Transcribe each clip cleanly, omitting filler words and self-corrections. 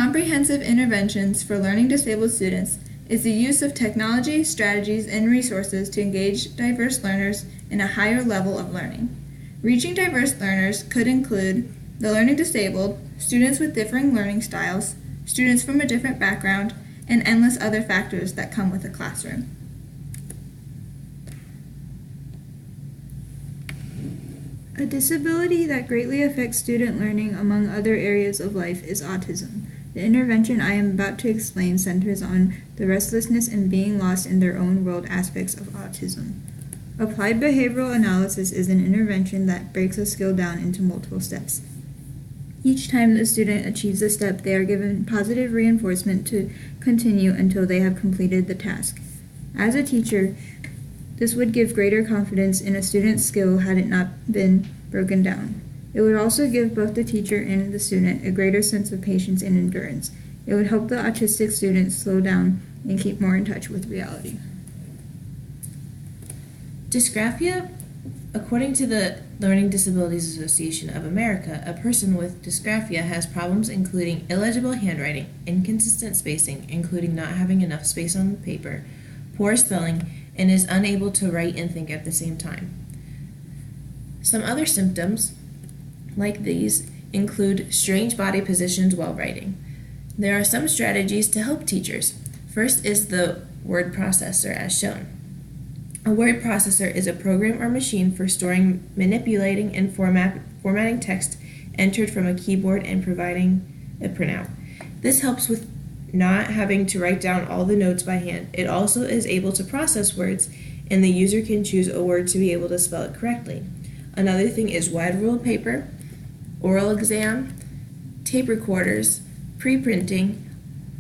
Comprehensive interventions for learning disabled students is the use of technology, strategies, and resources to engage diverse learners in a higher level of learning. Reaching diverse learners could include the learning disabled, students with differing learning styles, students from a different background, and endless other factors that come with a classroom. A disability that greatly affects student learning among other areas of life is autism. The intervention I am about to explain centers on the restlessness and being lost in their own world aspects of autism. Applied behavioral analysis is an intervention that breaks a skill down into multiple steps. Each time the student achieves a step, they are given positive reinforcement to continue until they have completed the task. As a teacher, this would give greater confidence in a student's skill had it not been broken down. It would also give both the teacher and the student a greater sense of patience and endurance. It would help the autistic student slow down and keep more in touch with reality. Dysgraphia. According to the Learning Disabilities Association of America, a person with dysgraphia has problems including illegible handwriting, inconsistent spacing, including not having enough space on the paper, poor spelling, and is unable to write and think at the same time. Some other symptoms like these include strange body positions while writing. There are some strategies to help teachers. First is the word processor as shown. A word processor is a program or machine for storing, manipulating, and formatting text entered from a keyboard and providing a printout. This helps with not having to write down all the notes by hand. It also is able to process words, and the user can choose a word to be able to spell it correctly. Another thing is wide-ruled paper, oral exam, tape recorders, pre-printing,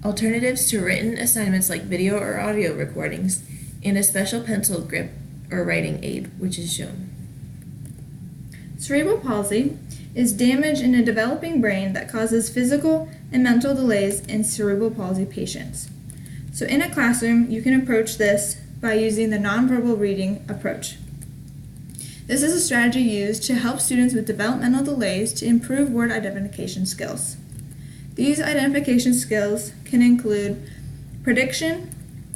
alternatives to written assignments like video or audio recordings, and a special pencil grip or writing aid, which is shown. Cerebral palsy is damage in a developing brain that causes physical and mental delays in cerebral palsy patients. So in a classroom, you can approach this by using the nonverbal reading approach. This is a strategy used to help students with developmental delays to improve word identification skills. These identification skills can include prediction,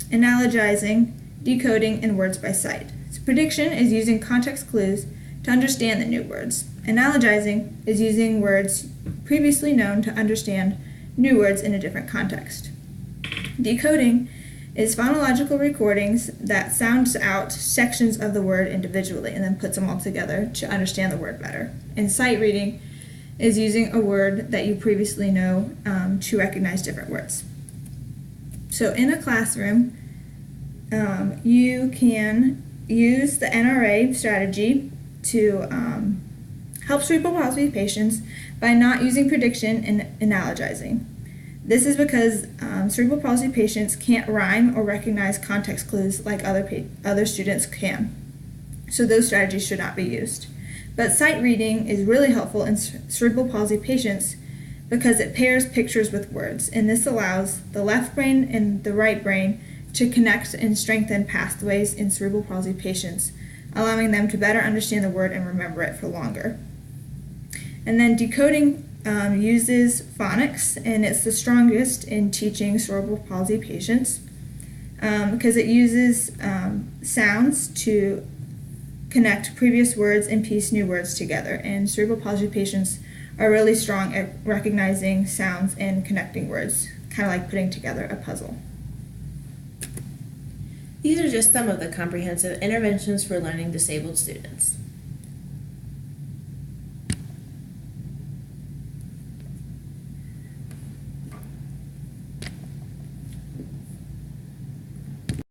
analogizing, decoding, and words by sight. So prediction is using context clues to understand the new words. Analogizing is using words previously known to understand new words in a different context. Decoding is phonological recordings that sounds out sections of the word individually and then puts them all together to understand the word better. And sight reading is using a word that you previously know to recognize different words. So in a classroom, you can use the NRA strategy to help cerebral palsy patients by not using prediction and analogizing. This is because cerebral palsy patients can't rhyme or recognize context clues like other students can. So those strategies should not be used. But sight reading is really helpful in cerebral palsy patients because it pairs pictures with words, and this allows the left brain and the right brain to connect and strengthen pathways in cerebral palsy patients, allowing them to better understand the word and remember it for longer. And then decoding uses phonics, and it's the strongest in teaching cerebral palsy patients because it uses sounds to connect previous words and piece new words together. And cerebral palsy patients are really strong at recognizing sounds and connecting words, kind of like putting together a puzzle. These are just some of the comprehensive interventions for learning disabled students.